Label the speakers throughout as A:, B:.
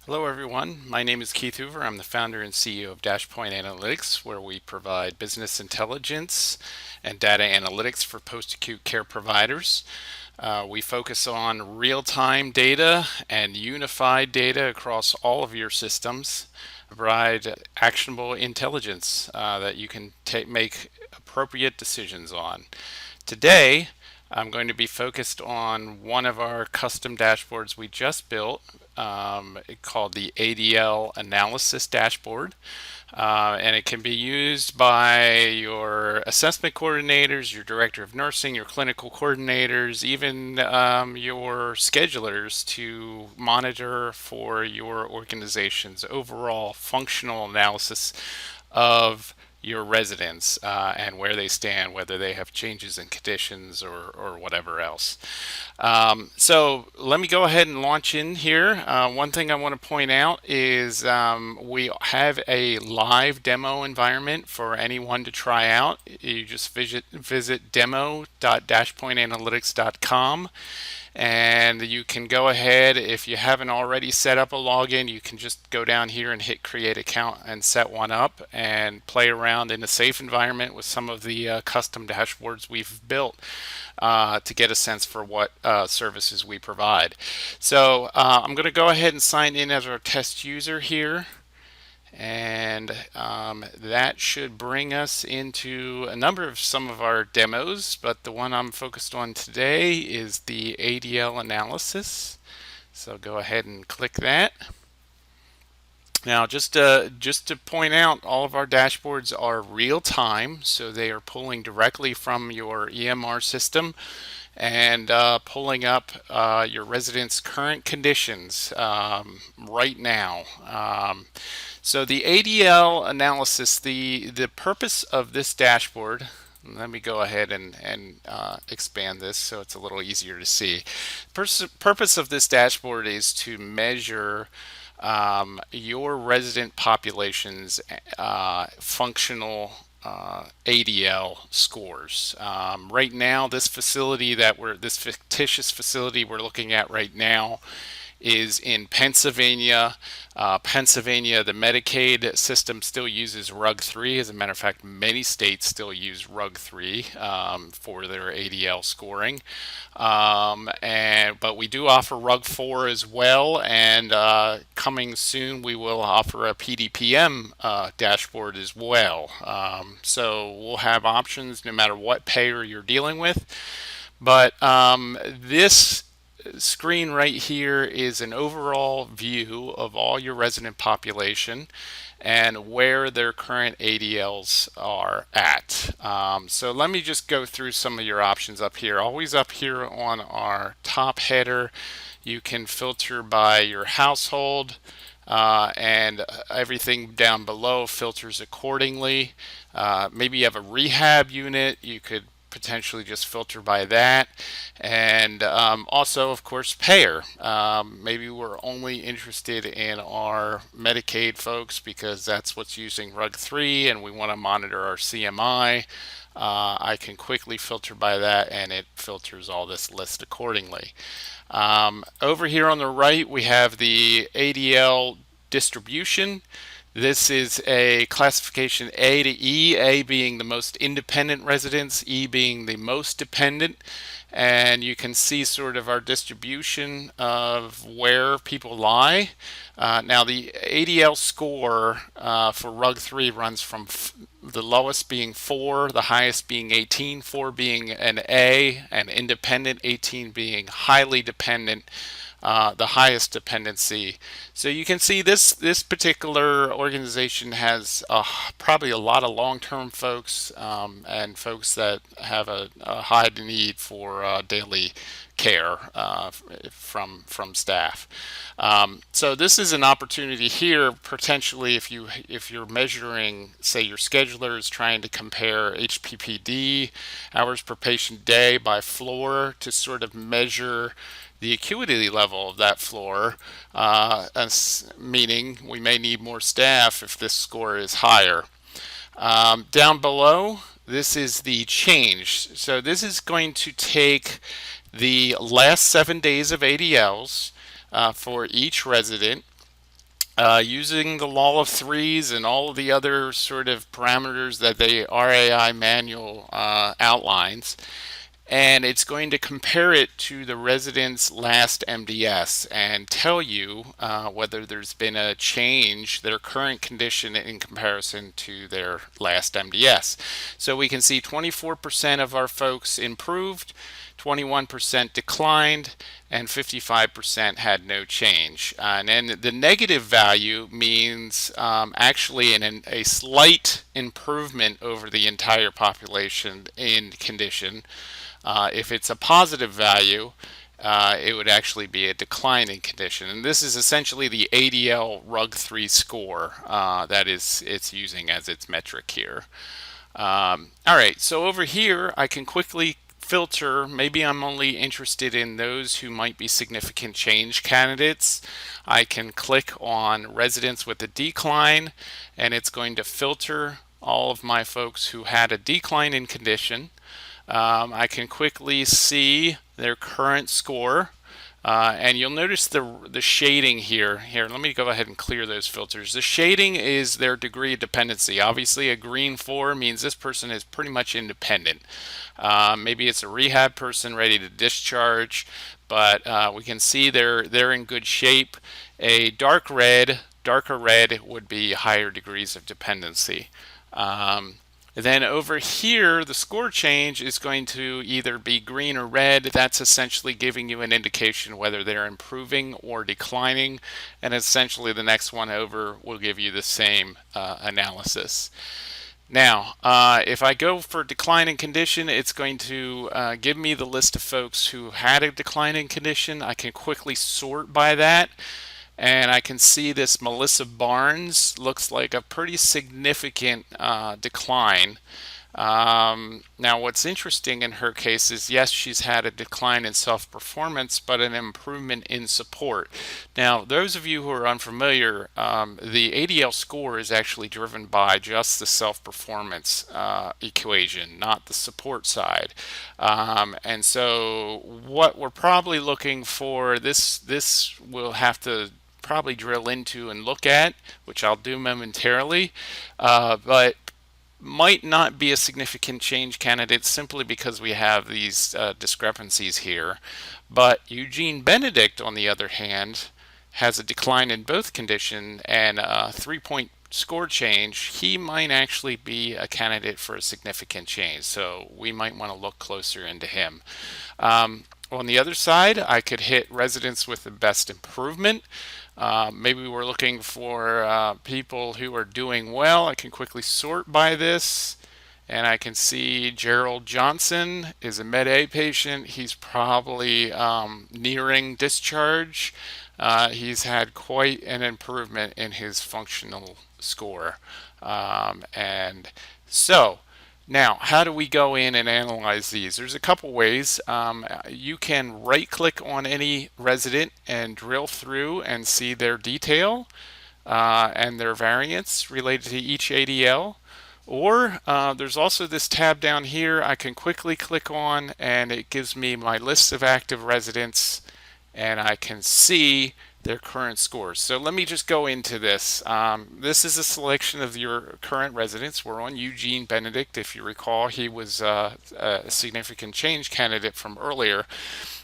A: Hello, everyone. My name is Keith Hoover. I'm the founder and CEO of Dashpoint Analytics, where we provide business intelligence and data analytics for post-acute care providers. We focus on real-time data and unified data across all of your systems, provide actionable intelligence that you can make appropriate decisions on. Today, I'm going to be focused on one of our custom dashboards we just built called the ADL Analysis dashboard. And it can be used by your assessment coordinators, your director of nursing, your clinical coordinators, even your schedulers to monitor for your organization's overall functional analysis of your residents and where they stand, whether they have changes in conditions or whatever else. So let me go ahead and launch in here. One thing I want to point out is we have a live demo environment for anyone to try out. You just visit demo.dashpointanalytics.com, and you can go ahead, if you haven't already set up a login, you can just go down here and hit create account and set one up and play around in a safe environment with some of the custom dashboards we've built to get a sense for what services we provide. So I'm going to go ahead and sign in as our test user here. And that should bring us into a number of some of our demos, but the one I'm focused on today is the ADL analysis. So go ahead and click that. Now, just to point out, all of our dashboards are real time, so they are pulling directly from your EMR system and pulling up your residents' current conditions right now. So the ADL analysis, the purpose of this dashboard, let me go ahead and expand this so it's a little easier to see. Purpose of this dashboard is to measure your resident population's functional ADL scores. Right now, this fictitious facility we're looking at right now is in Pennsylvania. Pennsylvania, the Medicaid system still uses RUG-3. As a matter of fact, many states still use RUG-3 for their ADL scoring. But we do offer RUG-4 as well, and coming soon we will offer a PDPM dashboard as well. So we'll have options no matter what payer you're dealing with. But this screen right here is an overall view of all your resident population and where their current ADLs are at. So let me just go through some of your options up here. Always up here on our top header, you can filter by your household, and everything down below filters accordingly. Maybe you have a rehab unit, you could potentially just filter by that. And also, of course, payer. Maybe we're only interested in our Medicaid folks because that's what's using RUG-3 and we want to monitor our CMI. I can quickly filter by that and it filters all this list accordingly. Over here on the right, we have the ADL distribution. This is a classification A to E, A being the most independent residents, E being the most dependent. And you can see sort of our distribution of where people lie. Now the ADL score for RUG-3 runs from the lowest being 4, the highest being 18, 4 being an A, and independent, 18 being highly dependent, the highest dependency. So you can see this particular organization has probably a lot of long-term folks and folks that have a high need for daily care from staff. So this is an opportunity here potentially if you're measuring, say, your scheduler is trying to compare HPPD, hours per patient day, by floor to sort of measure the acuity level of that floor, meaning we may need more staff if this score is higher. Down below, this is the change. So this is going to take the last 7 days of ADLs for each resident Using the law of threes and all of the other sort of parameters that the RAI manual outlines, and it's going to compare it to the resident's last MDS and tell you whether there's been a change, their current condition in comparison to their last MDS. So we can see 24% of our folks improved, 21% declined, and 55% had no change. And then the negative value means actually a slight improvement over the entire population in condition. If it's a positive value, it would actually be a declining condition. And this is essentially the ADL Rug 3 score that it's using as its metric here. All right, so over here, I can quickly filter. Maybe I'm only interested in those who might be significant change candidates. I can click on residents with a decline, and it's going to filter all of my folks who had a decline in condition. I can quickly see their current score. And you'll notice the shading here. Here, let me go ahead and clear those filters. The shading is their degree of dependency. Obviously, a green 4 means this person is pretty much independent. Maybe it's a rehab person ready to discharge, but we can see they're in good shape. A darker red would be higher degrees of dependency. Then over here, the score change is going to either be green or red. That's essentially giving you an indication whether they're improving or declining. And essentially the next one over will give you the same analysis. Now, if I go for declining condition, it's going to give me the list of folks who had a declining condition. I can quickly sort by that. And I can see this Melissa Barnes looks like a pretty significant decline. Now, what's interesting in her case is, yes, she's had a decline in self-performance, but an improvement in support. Now, those of you who are unfamiliar, the ADL score is actually driven by just the self-performance equation, not the support side. And so what we're probably looking for, this will have to probably drill into and look at, which I'll do momentarily, but might not be a significant change candidate simply because we have these discrepancies here. But Eugene Benedict, on the other hand, has a decline in both condition and a 3-point score change. He might actually be a candidate for a significant change, so we might want to look closer into him. On the other side, I could hit residents with the best improvement. Maybe we're looking for people who are doing well. I can quickly sort by this, and I can see Gerald Johnson is a Med A patient. He's probably nearing discharge. He's had quite an improvement in his functional score. And so, now, how do we go in and analyze these? There's a couple ways. You can right-click on any resident and drill through and see their detail and their variance related to each ADL. Or there's also this tab down here I can quickly click on, and it gives me my list of active residents, and I can see their current scores. So let me just go into this. This is a selection of your current residents. We're on Eugene Benedict. If you recall, he was a significant change candidate from earlier.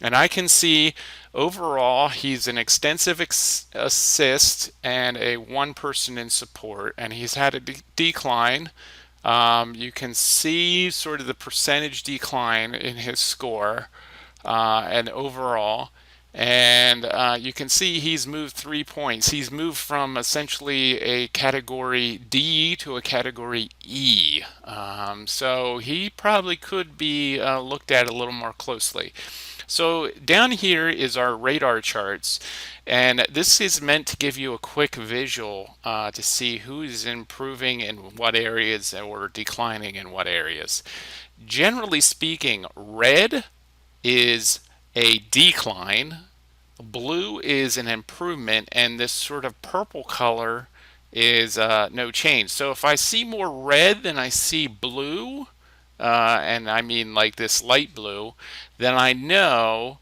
A: And I can see overall he's an extensive assist and a 1 person in support, and he's had a decline. You can see sort of the percentage decline in his score and overall. And you can see he's moved 3 points. He's moved from essentially a category D to a category E. So he probably could be looked at a little more closely. So down here is our radar charts, and this is meant to give you a quick visual to see who is improving in what areas or declining in what areas. Generally speaking, red is a decline, blue is an improvement, and this sort of purple color is no change. So if I see more red than I see blue, and I mean like this light blue, then I know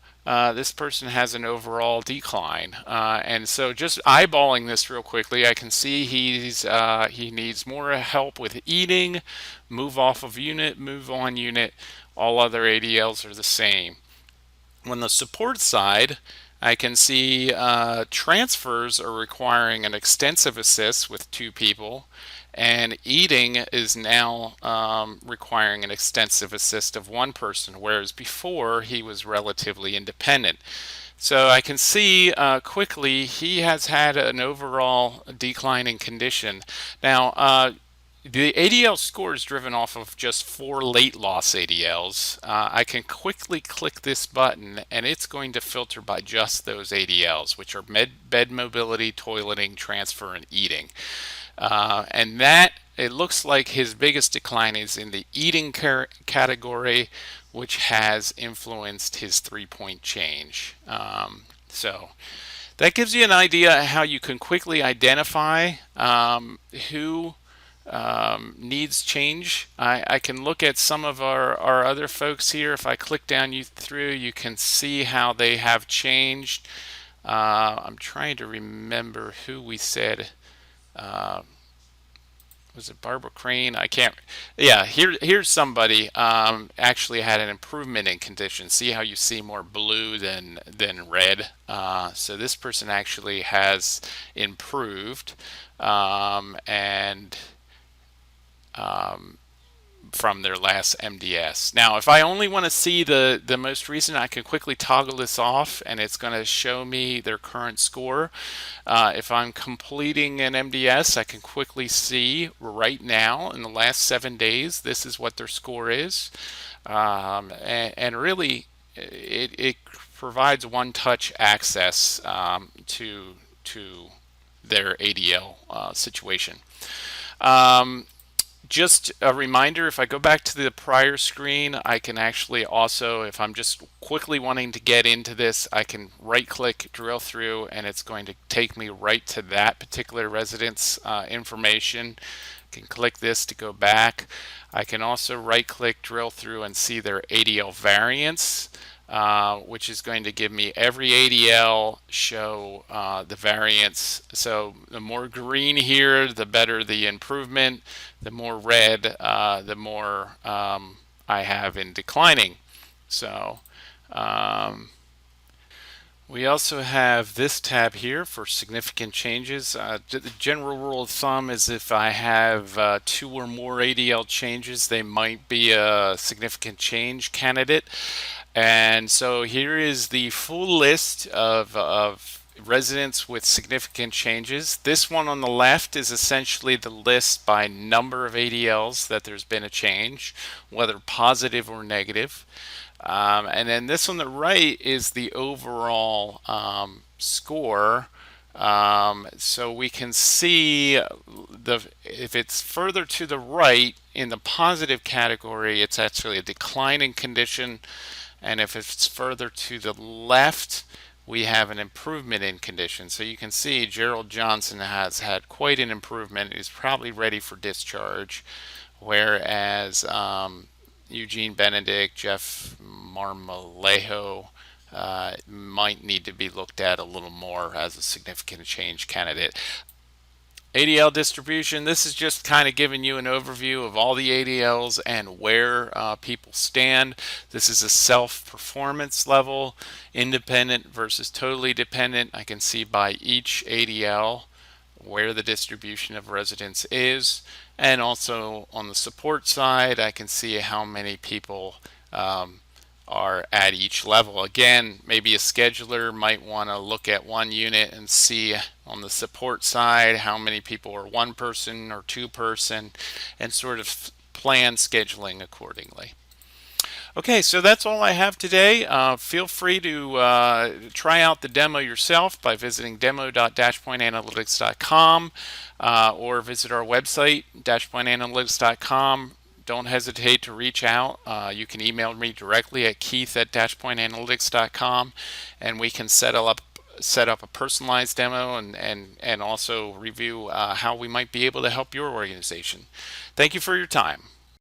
A: this person has an overall decline. And so just eyeballing this real quickly, I can see he needs more help with eating, move off of unit, move on unit. All other ADLs are the same. On the support side, I can see transfers are requiring an extensive assist with 2 people, and eating is now requiring an extensive assist of 1 person, whereas before he was relatively independent. So I can see quickly he has had an overall declining condition. Now, the ADL score is driven off of just 4 late loss ADLs. I can quickly click this button and it's going to filter by just those ADLs, which are bed mobility, toileting, transfer, and eating. And that, it looks like his biggest decline is in the eating category, which has influenced his 3-point change. So that gives you an idea how you can quickly identify who needs change. I can look at some of our other folks here. If I click down you through, you can see how they have changed. I'm trying to remember who we said. Was it Barbara Crane? I can't. Yeah, here's somebody actually had an improvement in condition. See how you see more blue than red. So this person actually has improved, and from their last MDS. Now, if I only want to see the most recent, I can quickly toggle this off and it's going to show me their current score. If I'm completing an MDS, I can quickly see right now in the last 7 days, this is what their score is. And really, it provides one-touch access to their ADL situation. Just a reminder, if I go back to the prior screen, I can actually also, if I'm just quickly wanting to get into this, I can right-click, drill through, and it's going to take me right to that particular resident's information. I can click this to go back. I can also right-click, drill through, and see their ADL variance. Which is going to give me every ADL, show the variance. So the more green here, the better the improvement. The more red, the more I have in declining. So we also have this tab here for significant changes. The general rule of thumb is if I have 2 or more ADL changes, they might be a significant change candidate. And so here is the full list of residents with significant changes. This one on the left is essentially the list by number of ADLs that there's been a change, whether positive or negative. And then this on the right is the overall score. So we can see if it's further to the right in the positive category, it's actually a declining condition. And if it's further to the left, we have an improvement in condition. So you can see Gerald Johnson has had quite an improvement. He's probably ready for discharge, whereas Eugene Benedict, Jeff Marmolejo might need to be looked at a little more as a significant change candidate. ADL distribution, this is just kind of giving you an overview of all the ADLs and where people stand. This is a self-performance level, independent versus totally dependent. I can see by each ADL where the distribution of residents is. And also on the support side, I can see how many people are at each level. Again, maybe a scheduler might want to look at one unit and see on the support side how many people are 1 person or 2 person, and sort of plan scheduling accordingly. Okay, so that's all I have today. Feel free to try out the demo yourself by visiting demo.dashpointanalytics.com or visit our website, dashpointanalytics.com. Don't hesitate to reach out. You can email me directly at keith@dashpointanalytics.com, and we can set up a personalized demo and also review how we might be able to help your organization. Thank you for your time.